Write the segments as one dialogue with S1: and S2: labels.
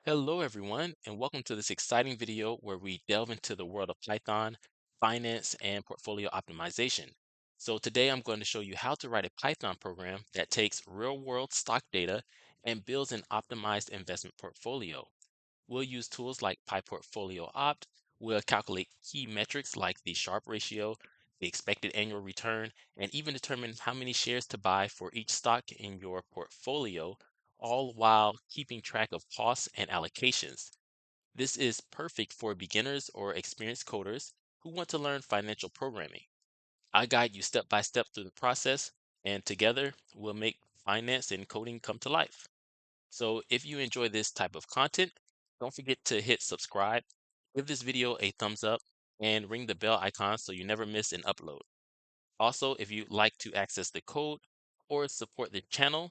S1: Hello, everyone, and welcome to this exciting video where we delve into the world of Python, finance, and portfolio optimization. So today I'm going to show you how to write a Python program that takes real-world stock data and builds an optimized investment portfolio. We'll use tools like PyPortfolio Opt. We'll calculate key metrics like the Sharpe ratio, the expected annual return, and even determine how many shares to buy for each stock in your portfolio, all while keeping track of costs and allocations. This is perfect for beginners or experienced coders who want to learn financial programming. I guide you step by step through the process, and together we'll make finance and coding come to life. So if you enjoy this type of content, don't forget to hit subscribe, give this video a thumbs up, and ring the bell icon so you never miss an upload. Also, if you'd like to access the code or support the channel,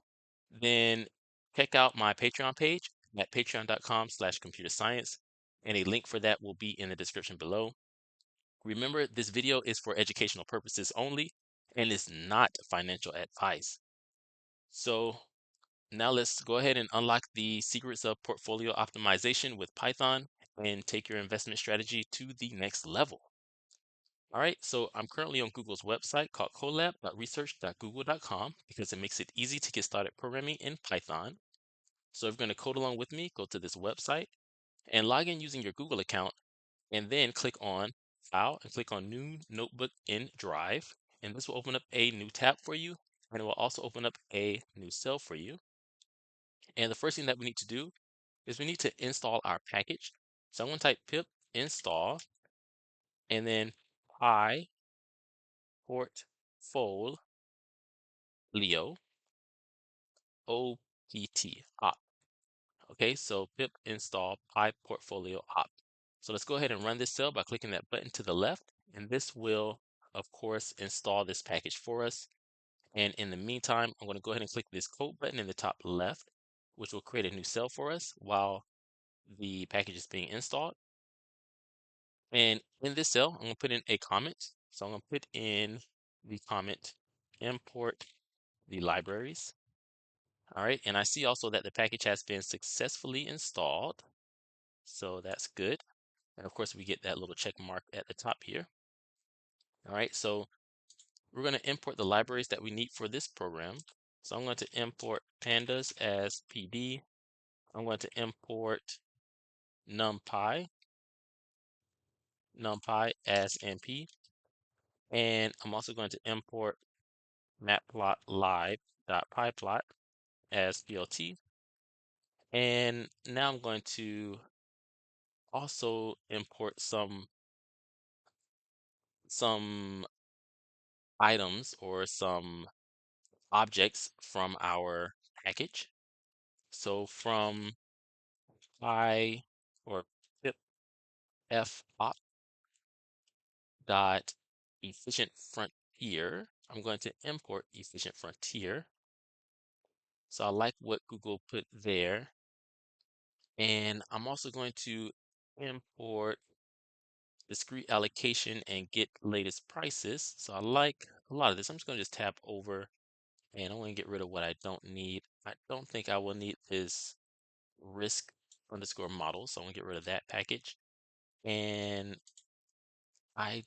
S1: then check out my Patreon page at patreon.com/computer science, and a link for that will be in the description below. Remember, this video is for educational purposes only and is not financial advice. So now let's go ahead and unlock the secrets of portfolio optimization with Python and take your investment strategy to the next level. All right, so I'm currently on Google's website called colab.research.google.com because it makes it easy to get started programming in Python. So if you're going to code along with me, go to this website and log in using your Google account, and then click on File and click on New Notebook in Drive. And this will open up a new tab for you, and it will also open up a new cell for you. And the first thing that we need to do is we need to install our package. So I'm going to type pip install and then PyPortfolio opt. Okay, so pip install PyPortfolio opt. So let's go ahead and run this cell by clicking that button to the left, and this will, of course, install this package for us. And in the meantime, I'm going to go ahead and click this code button in the top left, which will create a new cell for us while the package is being installed. And in this cell, I'm going to put in a comment. So I'm going to put in the comment, import the libraries. All right, and I see also that the package has been successfully installed. So that's good. And of course, we get that little check mark at the top here. All right, so we're going to import the libraries that we need for this program. So I'm going to import pandas as PD. I'm going to import numpy as NP. And I'm also going to import matplotlib.pyplot as PLT. And now I'm going to also import some items or some objects from our package. So from py or pip fopt dot efficient frontier, I'm going to import efficient frontier. So I like what Google put there. And I'm also going to import discrete allocation and get latest prices. So I like a lot of this. I'm just going to just tab over and I'm going to get rid of what I don't need. I don't think I will need this risk underscore model. So I'm going to get rid of that package. And I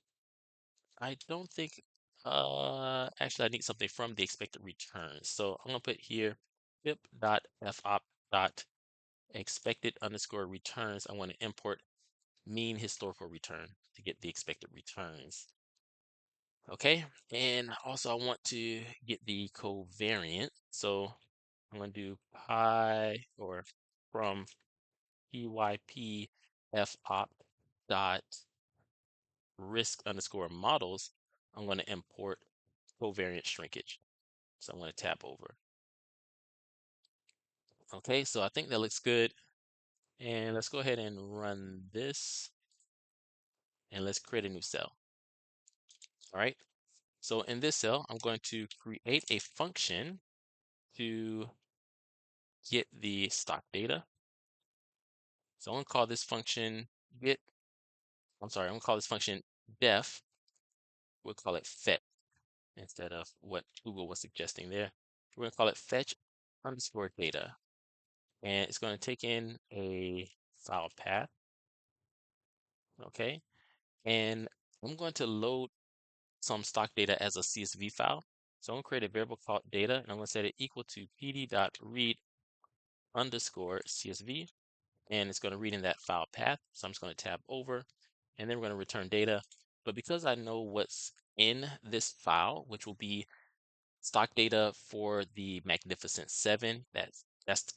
S1: don't think, actually I need something from the expected returns. So I'm going to put here pip.fopt.expected underscore returns. I want to import mean historical return to get the expected returns. Okay, and also I want to get the covariant. So I'm going to do pi or from pyp fopt dot risk underscore models. I'm going to import covariant shrinkage. So I'm going to tab over. Okay, so I think that looks good. And let's go ahead and run this. And let's create a new cell. All right. So in this cell, I'm going to create a function to get the stock data. So I'm going to call this function I'm going to call this function def. We'll call it fetch instead of what Google was suggesting there. We're going to call it fetch underscore data. and it's going to take in a file path. Okay, and I'm going to load some stock data as a CSV file. So I'm going to create a variable called data, and I'm going to set it equal to pd.read underscore CSV, and it's going to read in that file path. So I'm just going to tab over, and then we're going to return data. But because I know what's in this file, which will be stock data for the Magnificent Seven, that's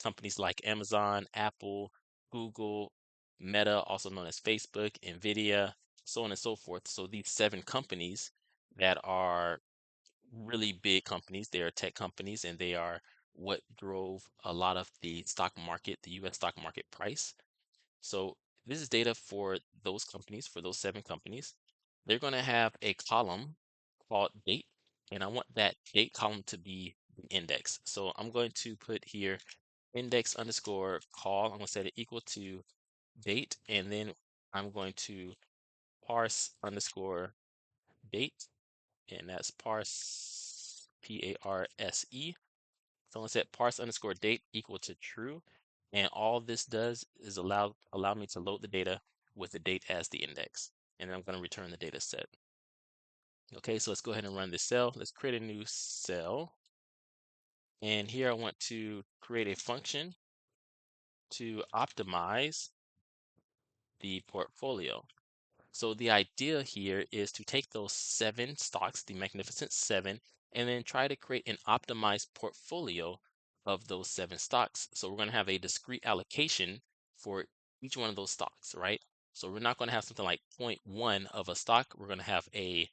S1: companies like Amazon, Apple, Google, Meta, also known as Facebook, Nvidia, so on and so forth. So these 7 companies that are really big companies, they are tech companies, and they are what drove a lot of the stock market, the US stock market price. So this is data for those companies, for those 7 companies. They're going to have a column called date, and I want that date column to be the index. So I'm going to put here index underscore call. I'm going to set it equal to date, and then I'm going to parse underscore date, and that's parse, P-A-R-S-E. So I'm going to set parse underscore date equal to true. And all this does is allow me to load the data with the date as the index. And then I'm going to return the data set. Okay, so let's go ahead and run this cell. Let's create a new cell. And here I want to create a function to optimize the portfolio. So the idea here is to take those 7 stocks, the Magnificent Seven, and then try to create an optimized portfolio of those 7 stocks. So we're going to have a discrete allocation for each one of those stocks, right? So we're not going to have something like 0.1 of a stock. We're going to have a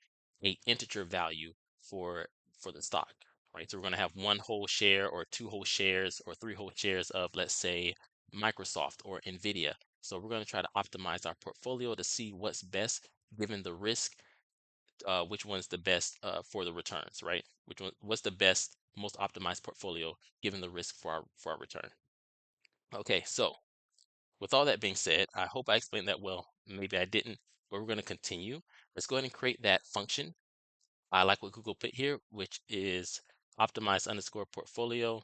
S1: integer value for the stock, right? So we're going to have 1 whole share or 2 whole shares or 3 whole shares of, let's say, Microsoft or Nvidia. So we're going to try to optimize our portfolio to see what's best given the risk, which one's the best for the returns, right? What's the best, most optimized portfolio given the risk for our return. Okay, so with all that being said, I hope I explained that well. Maybe I didn't, but we're going to continue. Let's go ahead and create that function. I like what Google put here, which is optimize underscore portfolio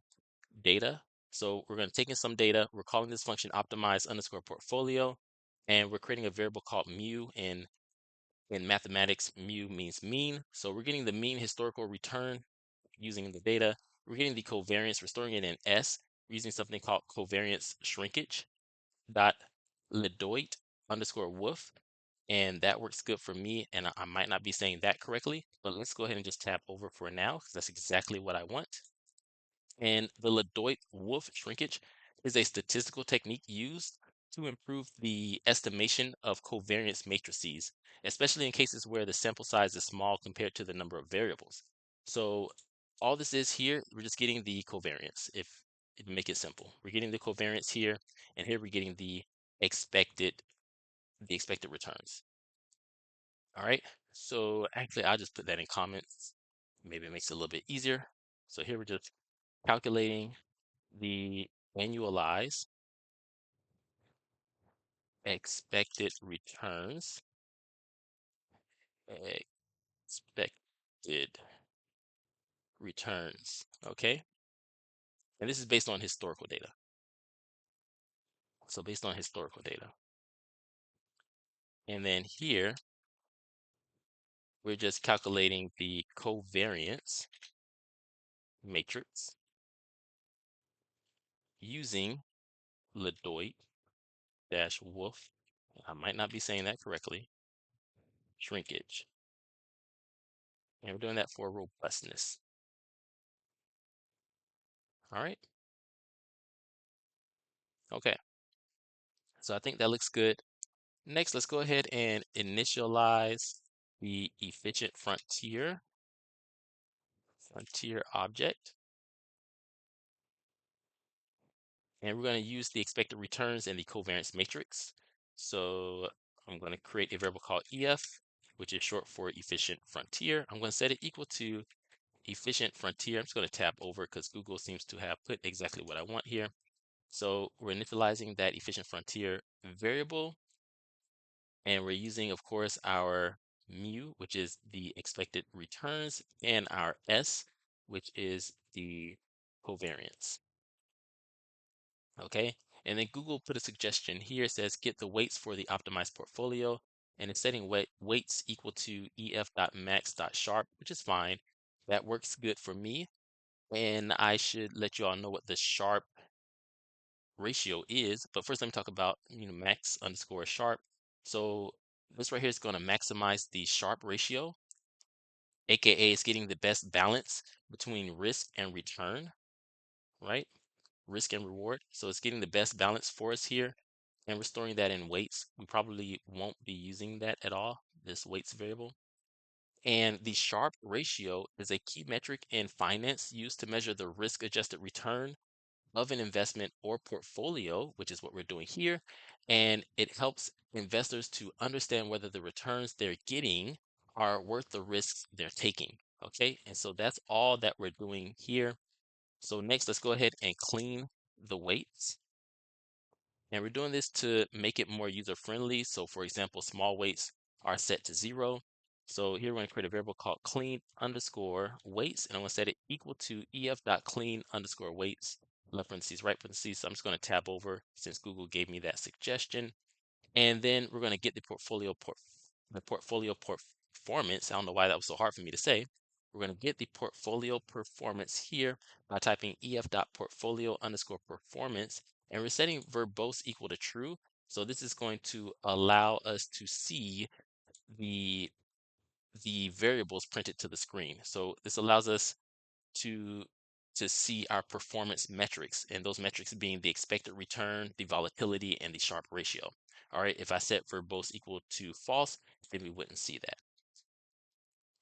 S1: data. So we're going to take in some data. We're calling this function optimize underscore portfolio, and we're creating a variable called mu. In mathematics, mu means mean. So we're getting the mean historical return using the data. We're getting the covariance, we're storing it in S. We're using something called covariance shrinkage dot Ledoit underscore Wolf. And that works good for me. And I might not be saying that correctly, but let's go ahead and just tab over for now because that's exactly what I want. And the Ledoit-Wolf shrinkage is a statistical technique used to improve the estimation of covariance matrices, especially in cases where the sample size is small compared to the number of variables. So all this is here, we're just getting the covariance, if it make it simple. We're getting the covariance here, and here we're getting the expected returns. All right, so actually I'll just put that in comments. Maybe it makes it a little bit easier. So here we're just calculating the annualized expected returns, expected returns, okay? And this is based on historical data. So based on historical data. And then here, we're just calculating the covariance matrix using Ledoit-Wolf. I might not be saying that correctly. Shrinkage. And we're doing that for robustness. All right. Okay. So I think that looks good. Next, let's go ahead and initialize the efficient frontier object. And we're going to use the expected returns and the covariance matrix. So I'm going to create a variable called EF, which is short for efficient frontier. I'm going to set it equal to efficient frontier. I'm just going to tab over because Google seems to have put exactly what I want here. So we're initializing that efficient frontier variable. And we're using, of course, our mu, which is the expected returns, and our S, which is the covariance. Okay. And then Google put a suggestion here. It says get the weights for the optimized portfolio. And it's setting weights equal to ef.max.sharp, which is fine. That works good for me. And I should let you all know what the sharp ratio is. But first, let me talk about max underscore sharp. So this right here is going to maximize the sharp ratio, aka it's getting the best balance between risk and return, right? Risk and reward. So it's getting the best balance for us here. And we're storing that in weights. We probably won't be using that at all, this weights variable. And the Sharpe ratio is a key metric in finance used to measure the risk-adjusted return of an investment or portfolio, which is what we're doing here. And it helps investors to understand whether the returns they're getting are worth the risks they're taking. Okay, and so that's all that we're doing here. So next, let's go ahead and clean the weights. And we're doing this to make it more user-friendly. So for example, small weights are set to 0. So here we're going to create a variable called clean underscore weights, and I'm going to set it equal to ef.clean underscore weights, left parentheses, right parentheses. So I'm just going to tab over since Google gave me that suggestion. And then we're going to get the portfolio performance. I don't know why that was so hard for me to say. We're going to get the portfolio performance here by typing ef.portfolio underscore performance, and we're setting verbose equal to true. So this is going to allow us to see the variables printed to the screen. So this allows us to see our performance metrics, and those metrics being the expected return, the volatility, and the Sharpe ratio. All right, if I set verbose equal to false, then we wouldn't see that.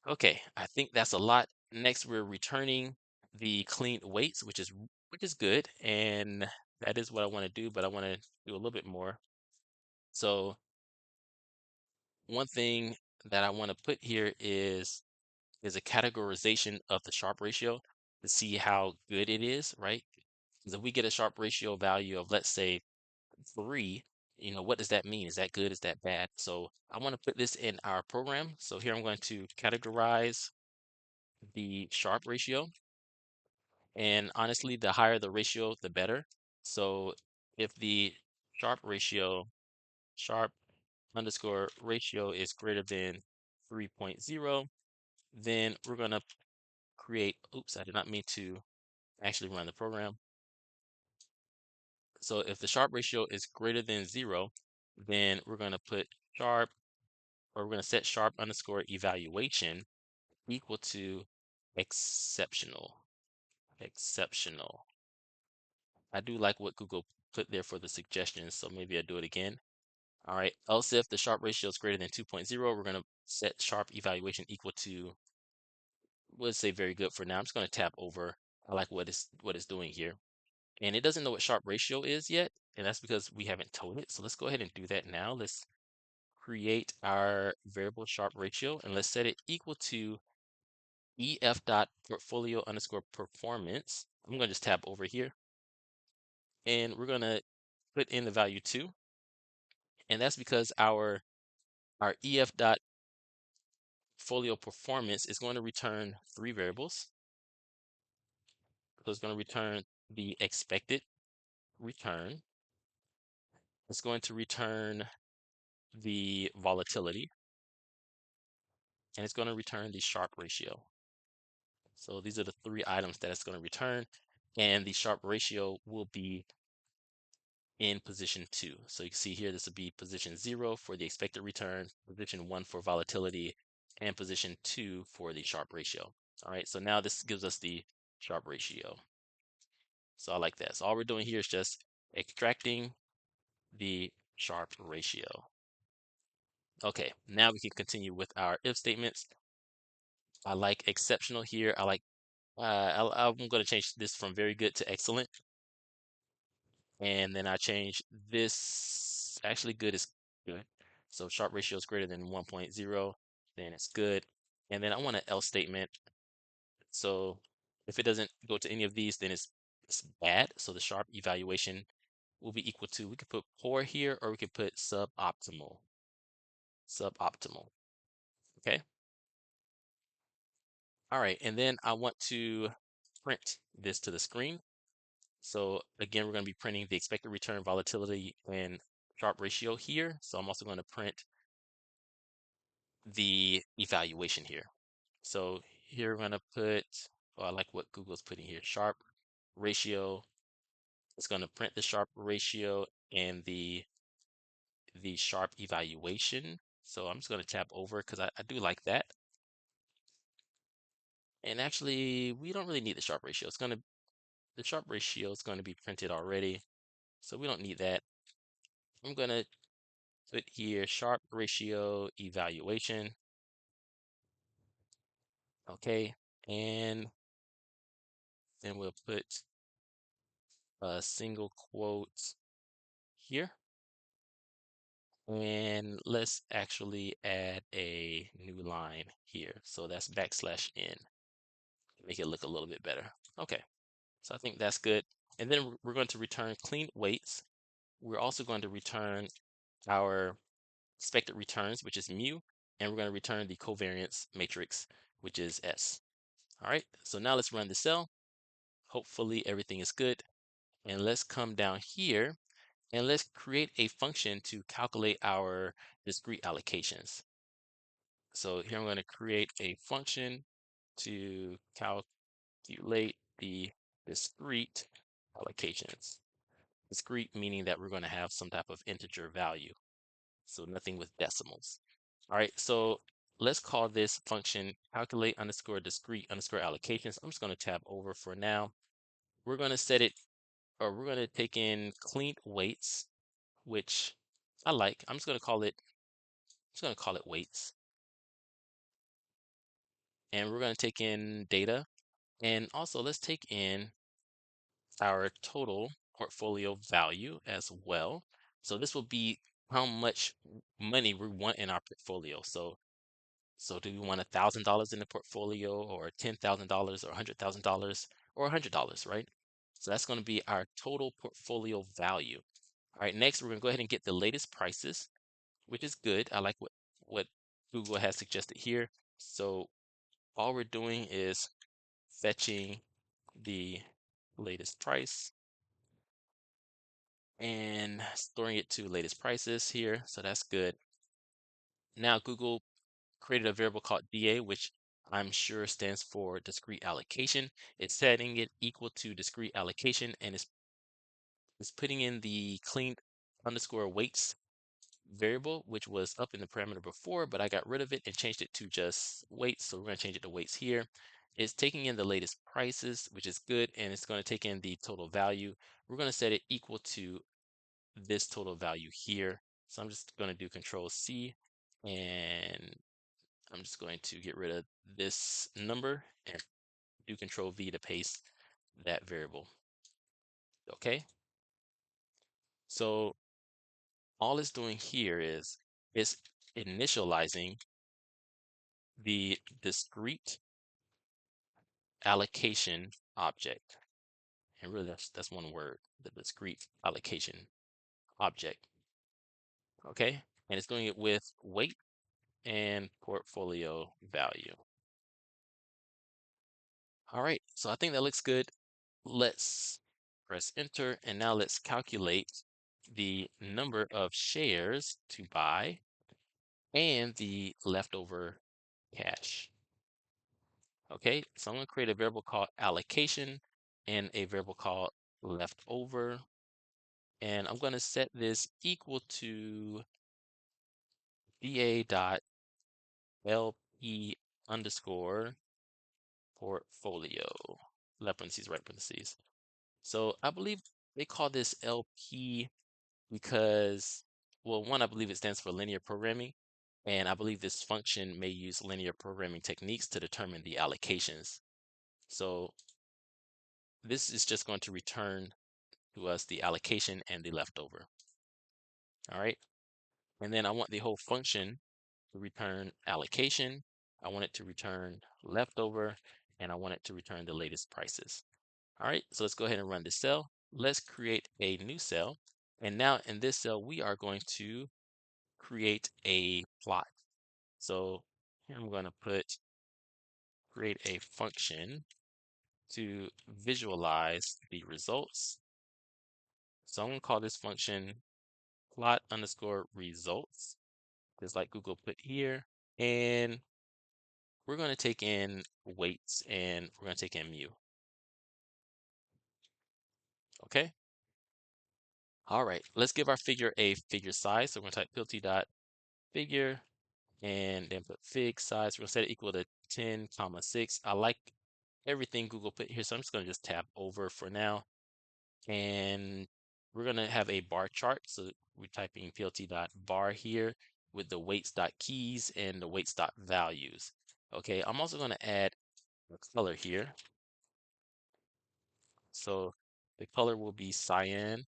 S1: Okay, I think that's a lot. Next, we're returning the clean weights, which is good, and that is what I want to do, but I want to do a little bit more. So one thing that I want to put here is a categorization of the Sharpe ratio to see how good it is, right? Because if we get a Sharpe ratio value of, let's say, 3, what does that mean? Is that good? Is that bad? So I want to put this in our program. So here I'm going to categorize the Sharpe ratio. And honestly, the higher the ratio, the better. So if the Sharpe ratio, Sharpe underscore ratio is greater than 3.0, then we're going to create, oops, I did not mean to actually run the program. So if the Sharpe ratio is greater than 0, then we're going to put Sharpe, or we're going to set Sharpe underscore evaluation equal to exceptional. Exceptional. I do like what Google put there for the suggestions, so maybe I'll do it again. All right, else if the Sharpe ratio is greater than 2.0, we're going to set Sharpe evaluation equal to, we'll say very good for now. I'm just going to tap over. I like what it's doing here. And it doesn't know what Sharpe ratio is yet, and that's because we haven't told it. So let's go ahead and do that now. Let's create our variable Sharpe ratio, and let's set it equal to ef.portfolio underscore performance. I'm going to just tab over here, and we're going to put in the value 2. And that's because our ef.portfolio performance is going to return 3 variables. So it's going to return the expected return. It's going to return the volatility, and it's going to return the Sharpe ratio. So these are the 3 items that it's going to return, and the Sharpe ratio will be in position 2. So you can see here, this will be position 0 for the expected return, position 1 for volatility, and position 2 for the Sharpe ratio. All right, so now this gives us the Sharpe ratio. So I like that. So all we're doing here is just extracting the Sharpe ratio. Okay, now we can continue with our if statements. I like exceptional here. I like, I'm going to change this from very good to excellent. And then I change this, actually good is good. So Sharpe ratio is greater than 1.0, then it's good. And then I want an else statement. So if it doesn't go to any of these, then it's bad. So the Sharpe evaluation will be equal to, we could put poor here, or we could put suboptimal. Suboptimal. Okay. All right. And then I want to print this to the screen. So again, we're going to be printing the expected return, volatility, and Sharpe ratio here. So I'm also going to print the evaluation here. So here we're going to put, well, I like what Google's putting here, Sharpe ratio. It's going to print the Sharpe ratio and the Sharpe evaluation. So I'm just going to tab over because I do like that. And actually, we don't really need the Sharpe ratio. The Sharpe ratio is going to be printed already, so we don't need that. I'm going to put here Sharpe ratio evaluation. Okay, and then we'll put a single quote here. And let's actually add a new line here. So that's \n, make it look a little bit better. Okay, so I think that's good. And then we're going to return clean weights. We're also going to return our expected returns, which is mu, and we're going to return the covariance matrix, which is S. All right, so now let's run the cell. Hopefully everything is good. And let's come down here and let's create a function to calculate our discrete allocations. So here I'm going to create a function to calculate the discrete allocations. Discrete meaning that we're going to have some type of integer value. So nothing with decimals. All right, so let's call this function calculate underscore discrete underscore allocations. I'm just going to tab over for now. We're going to set it, or we're going to take in clean weights, which I like. I'm just going to call it, weights. And we're going to take in data. And also let's take in our total portfolio value as well. So this will be how much money we want in our portfolio. So do we want $1,000 in the portfolio, or $10,000, or $100,000, or $100, right? So that's going to be our total portfolio value. All right, next we're going to go ahead and get the latest prices, which is good. I like what Google has suggested here. So all we're doing is fetching the latest price and storing it to latest prices here. So that's good. Now Google created a variable called DA, which I'm sure stands for discrete allocation. It's setting it equal to discrete allocation, and it's putting in the clean underscore weights variable, which was up in the parameter before, but I got rid of it and changed it to just weights. So we're going to change it to weights here. It's taking in the latest prices, which is good, and it's going to take in the total value. We're going to set it equal to this total value here. So I'm just going to do Control C, and I'm just going to get rid of this number and do Control V to paste that variable. Okay. So all it's doing here is it's initializing the discrete allocation object. And really that's one word, the discrete allocation object. Okay. And it's doing it with weight and portfolio value. All right, so I think that looks good. Let's press enter, and now let's calculate the number of shares to buy and the leftover cash. Okay, so I'm going to create a variable called allocation and a variable called leftover, and I'm going to set this equal to da.lp underscore portfolio, left parentheses, right parentheses. So I believe they call this LP because, well, one, I believe it stands for linear programming, and I believe this function may use linear programming techniques to determine the allocations. So this is just going to return to us the allocation and the leftover. All right. And then I want the whole function to return allocation. I want it to return leftover, and I want it to return the latest prices. All right, so let's go ahead and run this cell. Let's create a new cell. And now in this cell, we are going to create a plot. So here I'm going to put create a function to visualize the results. So I'm going to call this function plot underscore results, just like Google put here. And we're going to take in weights and we're going to take in mu. Okay. All right. Let's give our figure a figure size. So we're going to type plt dot figure and then put fig size. We're going to set it equal to 10, comma 6. I like everything Google put here, so I'm just going to just tab over for now. And we're going to have a bar chart. So we're typing plt.bar here with the weights.keys and the weights.values. Okay, I'm also going to add a color here. So the color will be cyan.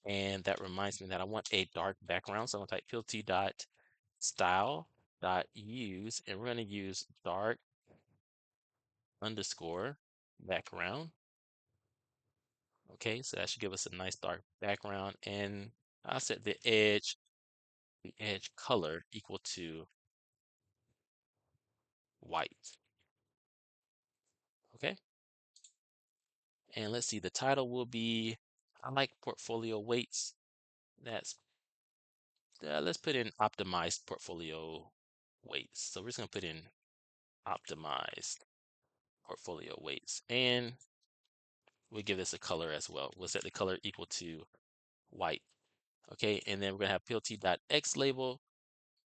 S1: And that reminds me that I want a dark background. So I'm going to type plt.style.use, and we're going to use dark underscore background. Okay, so that should give us a nice dark background. And I'll set the edge color equal to white. Okay, and let's see, the title will be, I like portfolio weights. That's, let's put in optimized portfolio weights. So we're just gonna put in optimized portfolio weights, and we'll give this a color as well. We'll set the color equal to white. Okay, and then we're gonna have plt.x label.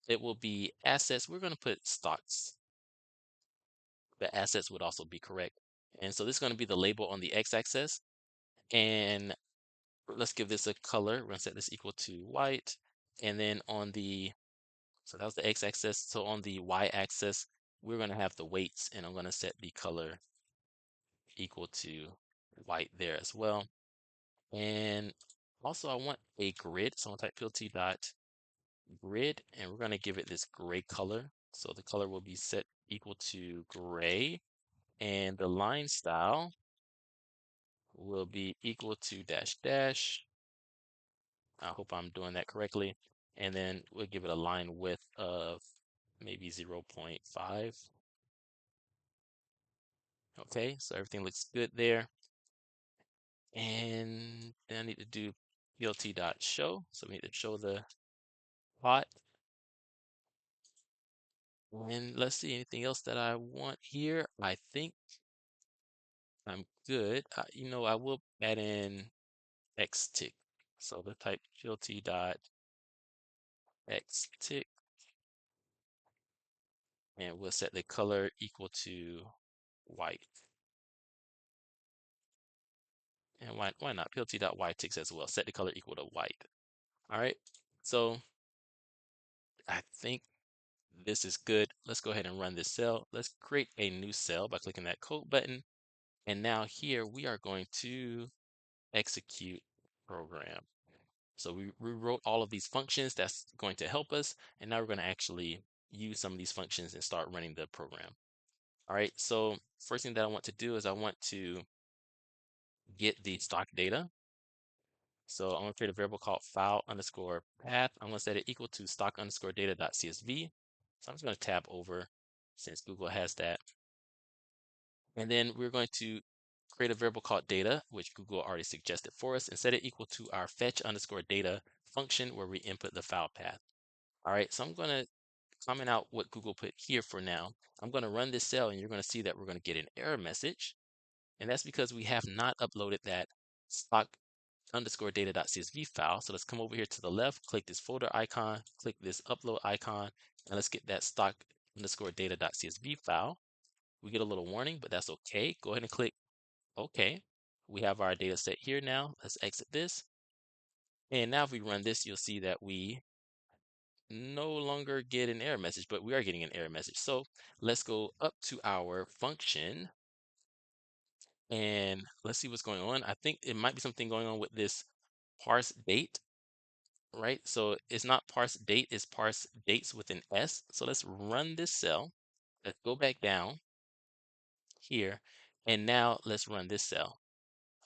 S1: It will be assets. We're gonna put stocks. The assets would also be correct. And so this is going to be the label on the x-axis. And let's give this a color. We're going to set this equal to white. And then on the, so that was the x-axis. So on the y-axis, we're going to have the weights, and I'm going to set the color equal to white there as well. And also I want a grid. So I'm going to type plt.grid, and we're going to give it this gray color. So the color will be set equal to gray. And the line style will be equal to dash dash. I hope I'm doing that correctly. And then we'll give it a line width of maybe 0.5. Okay, so everything looks good there. And then I need to do plt.show. So we need to show the plot. And let's see, anything else that I want here? I think I'm good. I will add in xtick. So the type plt.xtick, and we'll set the color equal to white. And why not? plt.yticks as well. Set the color equal to white. All right. So I think this is good. Let's go ahead and run this cell. Let's create a new cell by clicking that code button. And now here we are going to execute program. So we rewrote all of these functions. That's going to help us. And now we're going to actually use some of these functions and start running the program. All right. So first thing that I want to do is I want to get the stock data. So I'm going to create a variable called file underscore path. I'm going to set it equal to stock underscore data.csv. So I'm just going to tab over since Google has that. And then we're going to create a variable called data, which Google already suggested for us, and set it equal to our fetch underscore data function where we input the file path. All right, so I'm going to comment out what Google put here for now. I'm going to run this cell, and you're going to see that we're going to get an error message. And that's because we have not uploaded that stock underscore data.csv file. So let's come over here to the left, click this folder icon, click this upload icon, and let's get that stock underscore data.csv file. We get a little warning, but that's okay. Go ahead and click OK. We have our data set here now. Let's exit this. And now if we run this, you'll see that we no longer get an error message, but we are getting an error message. So let's go up to our function and let's see what's going on. I think it might be something going on with this parse date, right? So it's not parse date, it's parse dates with an S. So let's run this cell. Let's go back down here. And now let's run this cell.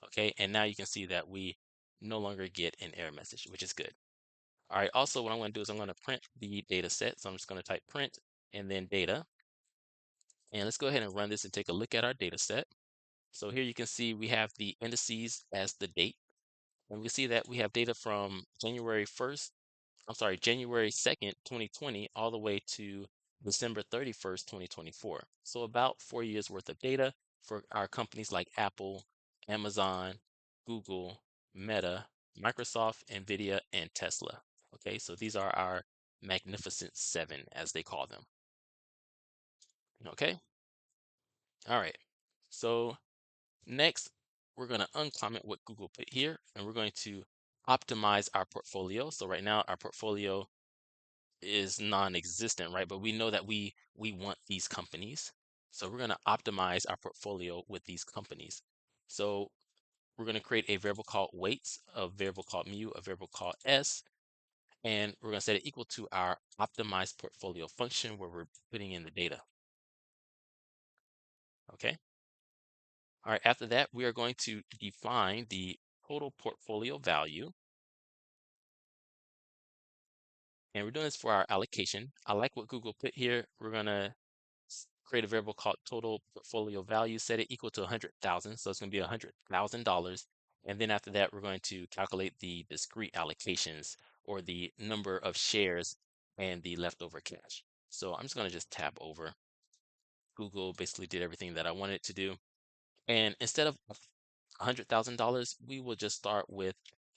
S1: Okay, and now you can see that we no longer get an error message, which is good. All right, also what I'm going to do is I'm going to print the data set. So I'm just going to type print and then data. And let's go ahead and run this and take a look at our data set. So here you can see we have the indices as the date. And we see that we have data from January 2nd, 2020, all the way to December 31st, 2024. So about 4 years worth of data for our companies like Apple, Amazon, Google, Meta, Microsoft, Nvidia, and Tesla. Okay, so these are our Magnificent Seven, as they call them. Okay, all right. So next, we're going to uncomment what Google put here, and we're going to optimize our portfolio. So right now, our portfolio is non-existent, right? But we know that we want these companies. So we're going to optimize our portfolio with these companies. So we're going to create a variable called weights, a variable called mu, a variable called s, and we're going to set it equal to our optimized portfolio function where we're putting in the data. Okay. All right. After that, we are going to define the total portfolio value. And we're doing this for our allocation. I like what Google put here. We're going to create a variable called total portfolio value, set it equal to 100,000. So it's going to be $100,000. And then after that, we're going to calculate the discrete allocations or the number of shares and the leftover cash. So I'm just going to just tab over. Google basically did everything that I wanted it to do. And instead of $100,000, we will just start with,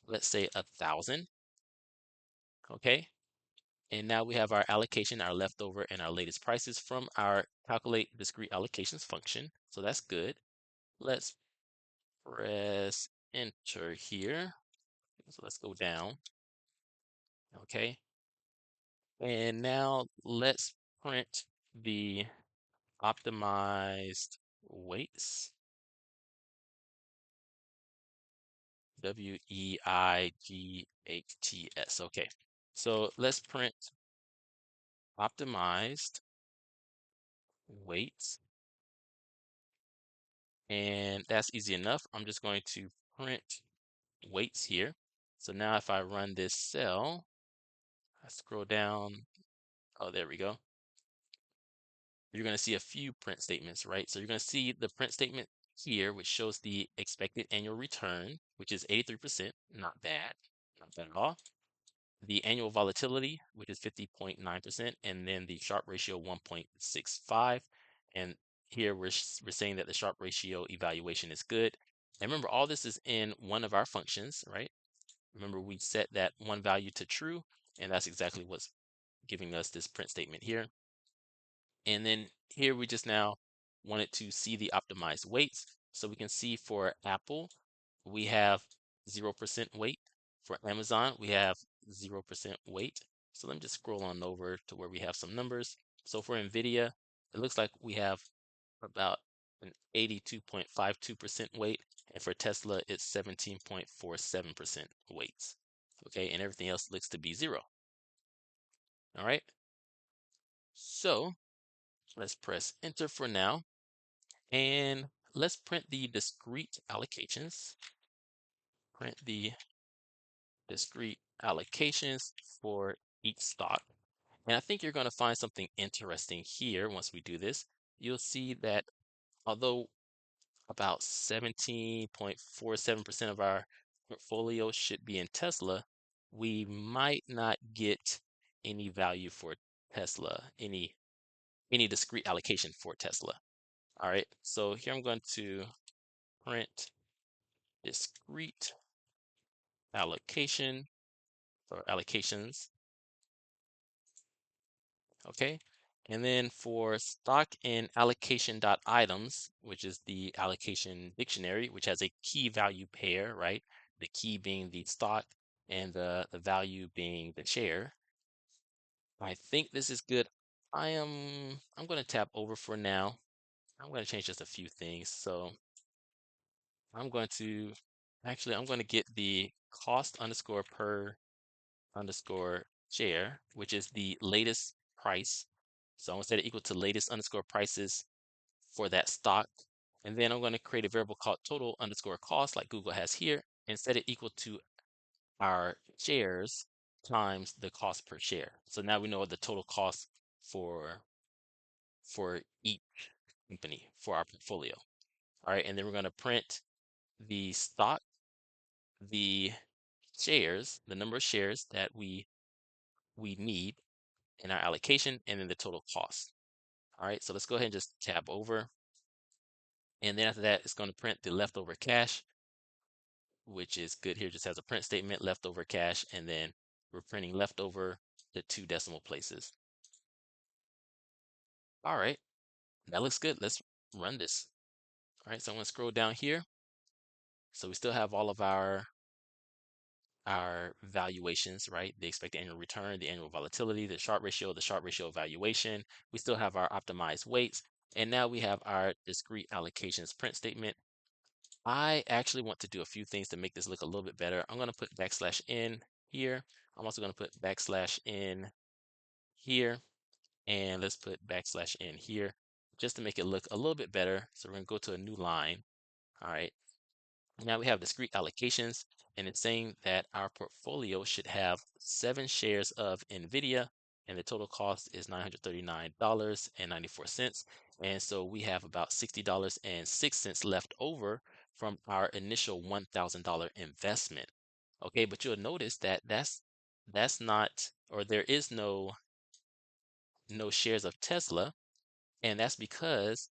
S1: let's say, 1,000. Okay. And now we have our allocation, our leftover, and our latest prices from our calculate discrete allocations function. So that's good. Let's press enter here. So let's go down. Okay. And now let's print the optimized weights. Weights. Okay. So let's print optimized weights. And that's easy enough. I'm just going to print weights here. So now if I run this cell, I scroll down. Oh, there we go. You're going to see a few print statements, right? So you're going to see the print statement here, which shows the expected annual return, which is 83%. Not bad. Not bad at all. The annual volatility, which is 50.9%, and then the Sharpe ratio 1.65. And here we're saying that the Sharpe ratio evaluation is good. And remember, all this is in one of our functions, right? Remember, we set that one value to true, and that's exactly what's giving us this print statement here. And then here we just now wanted to see the optimized weights. So we can see for Apple, we have 0% weight. For Amazon, we have 0% weight. So let me just scroll on over to where we have some numbers. So for Nvidia, it looks like we have about an 82.52% weight. And for Tesla, it's 17.47% weights. Okay, and everything else looks to be 0. All right. So let's press enter for now. And let's print the discrete allocations. Print the discrete allocations for each stock. And I think you're going to find something interesting here once we do this. You'll see that although about 17.47% of our portfolio should be in Tesla, we might not get any value for Tesla, any discrete allocation for Tesla. All right, so here I'm going to print discrete allocation or allocations. Okay. And then for stock and allocation.items, which is the allocation dictionary, which has a key value pair, right? The key being the stock and the value being the share. I think this is good. I'm going to tap over for now. I'm going to change just a few things. So I'm going to I'm going to get the cost underscore per underscore share, which is the latest price. So I'm going to set it equal to latest underscore prices for that stock. And then I'm going to create a variable called total underscore cost like Google has here and set it equal to our shares times the cost per share. So now we know what the total cost for each company for our portfolio. All right, and then we're going to print the stock, the shares, the number of shares that we need in our allocation, and then the total cost. All right, so let's go ahead and just tab over. And then after that, it's going to print the leftover cash, which is good here. Just has a print statement, leftover cash, and then we're printing leftover the 2 decimal places. All right, that looks good. Let's run this. All right, so I'm going to scroll down here. So we still have all of our valuations, right? The expected annual return, the annual volatility, the Sharpe ratio valuation. We still have our optimized weights. And now we have our discrete allocations print statement. I actually want to do a few things to make this look a little bit better. I'm going to put \n here. I'm also going to put \n here. And let's put \n here just to make it look a little bit better. So we're going to go to a new line. All right. Now we have discrete allocations, and it's saying that our portfolio should have 7 shares of NVIDIA, and the total cost is $939.94. And so we have about $60.06 left over from our initial $1,000 investment. Okay, but you'll notice that that's not, or there is no shares of Tesla, and that's because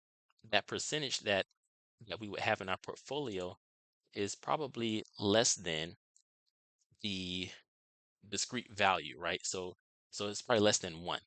S1: that percentage that we would have in our portfolio is probably less than the discrete value, right? So it's probably less than 1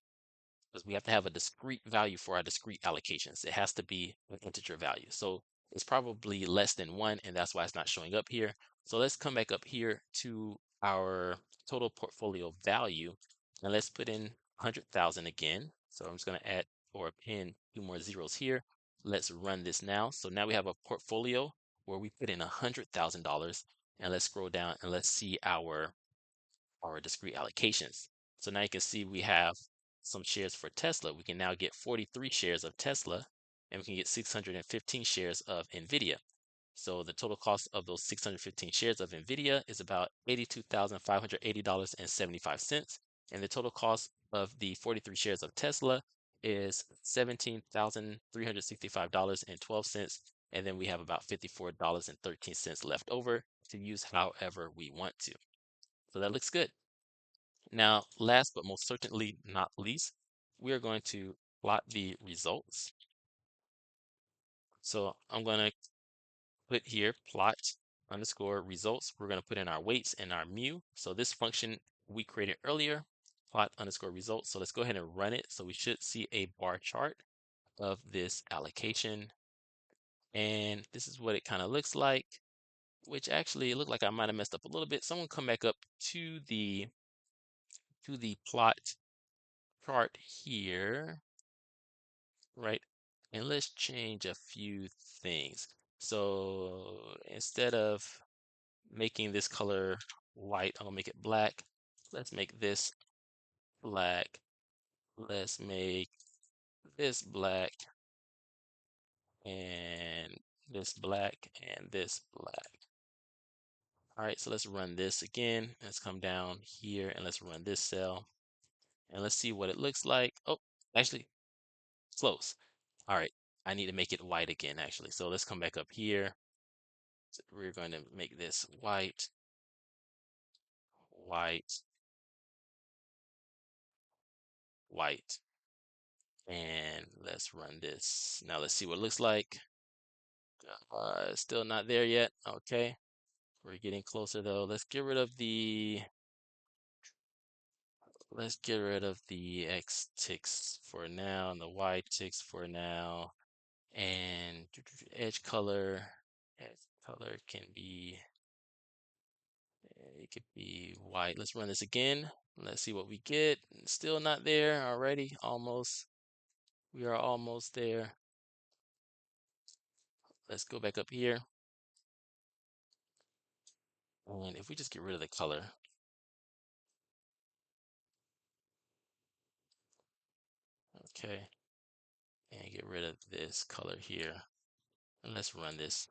S1: because we have to have a discrete value for our discrete allocations. It has to be an integer value. So it's probably less than 1, and that's why it's not showing up here. So let's come back up here to our total portfolio value, and let's put in 100,000 again. So I'm just going to add or append 2 more zeros here. Let's run this now. So now we have a portfolio where we put in $100,000, and let's scroll down and let's see our discrete allocations. So now you can see we have some shares for Tesla. We can now get 43 shares of Tesla, and we can get 615 shares of NVIDIA. So the total cost of those 615 shares of NVIDIA is about $82,580.75. And the total cost of the 43 shares of Tesla is $17,365.12. And then we have about $54.13 left over to use however we want to. So that looks good. Now, last but most certainly not least, we are going to plot the results. So I'm going to put here plot underscore results. We're going to put in our weights and our mu. So this function we created earlier, plot underscore results. So let's go ahead and run it. So we should see a bar chart of this allocation. And this is what it kind of looks like, which actually it looked like I might have messed up a little bit. Someone come back up to the plot chart here, right? And let's change a few things. So instead of making this color white, I'm gonna make it black. Let's make this black. Let's make this black and this black and this black. All right, so let's run this again. Let's come down here and let's run this cell and let's see what it looks like. Oh, actually, close. All right, I need to make it white again, actually. So let's come back up here. So we're going to make this white, white, white. And let's run this. Now let's see what it looks like. Still not there yet. Okay. We're getting closer though. Let's get rid of the X ticks for now and the Y ticks for now. And edge color can be, it could be white. Let's run this again. Let's see what we get. Still not there already. Almost. We are almost there. Let's go back up here. And if we just get rid of the color, okay, and get rid of this color here, and let's run this.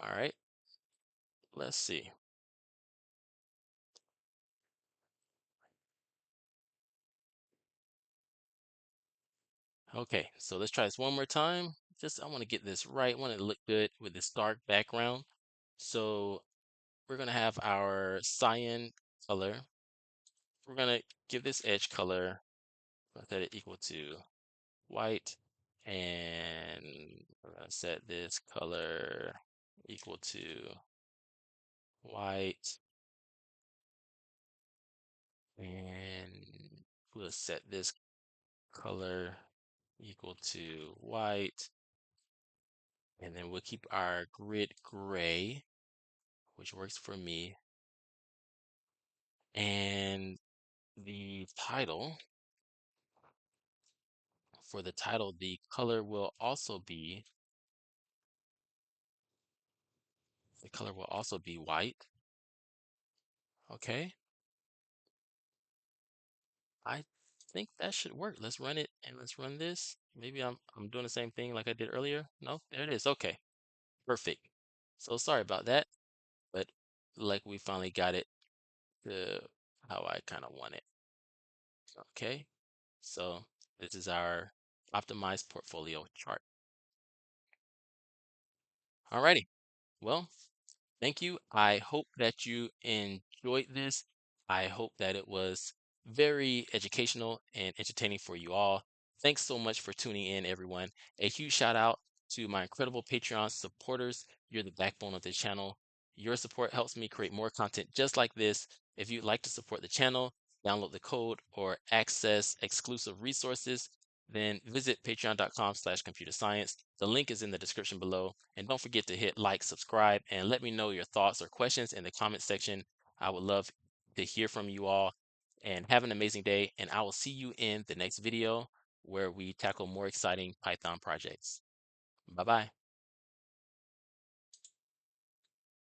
S1: All right, let's see. Okay, so let's try this one more time. I want to get this right. I want it to look good with this dark background. So we're going to have our cyan color. We're going to give this edge color, set it equal to white. And we're going to set this color equal to white. And we'll set this color equal to white. And then we'll keep our grid gray, which works for me. And the title, for the title, the color will also be white. Okay. I think that should work. Let's run it and let's run this. Maybe I'm doing the same thing like I did earlier. No, there it is. Okay. Perfect. So sorry about that, but like we finally got it to how I kind of want it. Okay. So this is our optimized portfolio chart. Alrighty. Well, thank you. I hope that you enjoyed this. I hope that it was very educational and entertaining for you all. Thanks so much for tuning in, everyone. A huge shout out to my incredible Patreon supporters. You're the backbone of this channel. Your support helps me create more content just like this. If you'd like to support the channel, download the code, or access exclusive resources, then visit patreon.com/computerscience. The link is in the description below. And don't forget to hit like, subscribe, and let me know your thoughts or questions in the comment section. I would love to hear from you all. And have an amazing day. And I will see you in the next video where we tackle more exciting Python projects. Bye bye.